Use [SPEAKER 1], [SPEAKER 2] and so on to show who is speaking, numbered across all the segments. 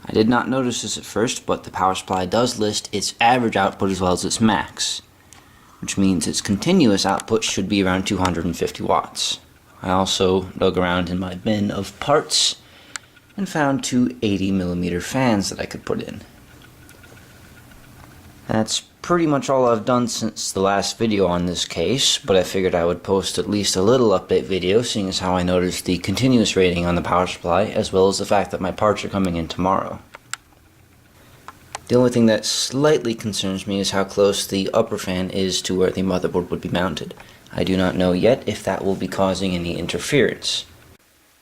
[SPEAKER 1] I did not notice this at first, but the power supply does list its average output as well as its max, which means its continuous output should be around 250 watts. I also dug around in my bin of parts and found two 80mm fans that I could put in. That's pretty much all I've done since the last video on this case, but I figured I would post at least a little update video, seeing as how I noticed the continuous rating on the power supply, as well as the fact that my parts are coming in tomorrow. The only thing that slightly concerns me is how close the upper fan is to where the motherboard would be mounted. I do not know yet if that will be causing any interference.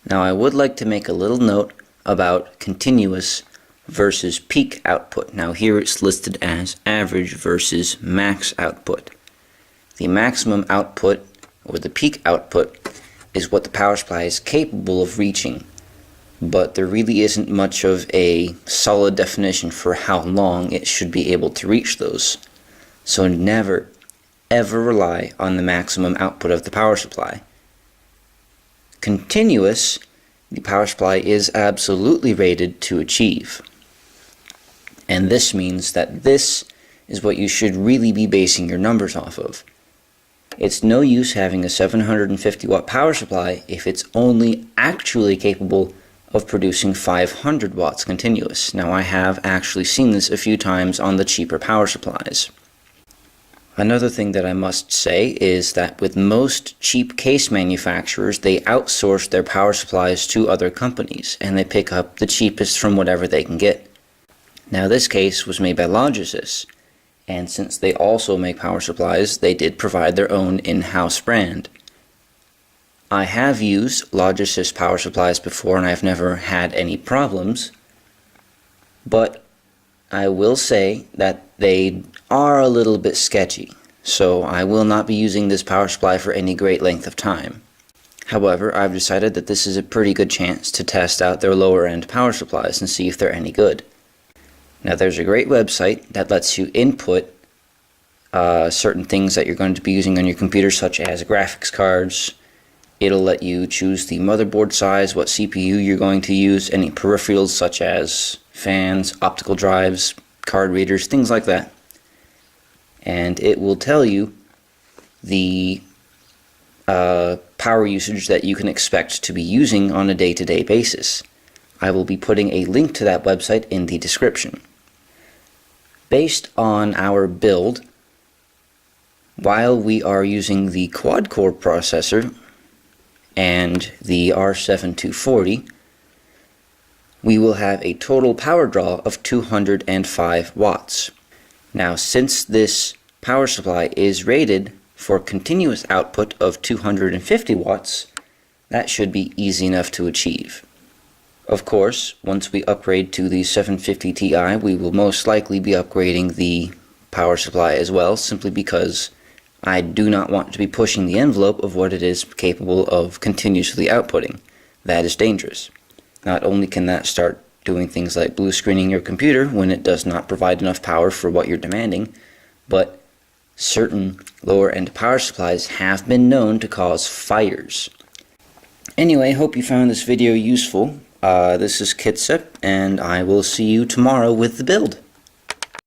[SPEAKER 1] Now I would like to make a little note about continuous versus peak output. Now here it's listed as average versus max output. The maximum output, or the peak output, is what the power supply is capable of reaching, but there really isn't much of a solid definition for how long it should be able to reach those. So never, ever rely on the maximum output of the power supply. Continuous, the power supply is absolutely rated to achieve. And this means that this is what you should really be basing your numbers off of. It's no use having a 750 watt power supply if it's only actually capable of producing 500 watts continuous. Now I have actually seen this a few times on the cheaper power supplies. Another thing that I must say is that with most cheap case manufacturers, they outsource their power supplies to other companies, and they pick up the cheapest from whatever they can get. Now this case was made by Logisys, and since they also make power supplies, they did provide their own in-house brand. I have used Logisys power supplies before and I've never had any problems, but I will say that they are a little bit sketchy, so I will not be using this power supply for any great length of time. However, I've decided that this is a pretty good chance to test out their lower end power supplies and see if they're any good. Now there's a great website that lets you input certain things that you're going to be using on your computer, such as graphics cards. It'll let you choose the motherboard size, what CPU you're going to use, any peripherals such as fans, optical drives, card readers, things like that. And it will tell you the power usage that you can expect to be using on a day-to-day basis. I will be putting a link to that website in the description. Based on our build, while we are using the quad-core processor and the R7 we will have a total power draw of 205 watts. Now, since this power supply is rated for continuous output of 250 watts, that should be easy enough to achieve. Of course, once we upgrade to the 750 Ti, we will most likely be upgrading the power supply as well, simply because I do not want to be pushing the envelope of what it is capable of continuously outputting. That is dangerous. Not only can that start doing things like blue screening your computer when it does not provide enough power for what you're demanding, but certain lower end power supplies have been known to cause fires. Anyway, hope you found this video useful. This is Kitsep, and I will see you tomorrow with the build.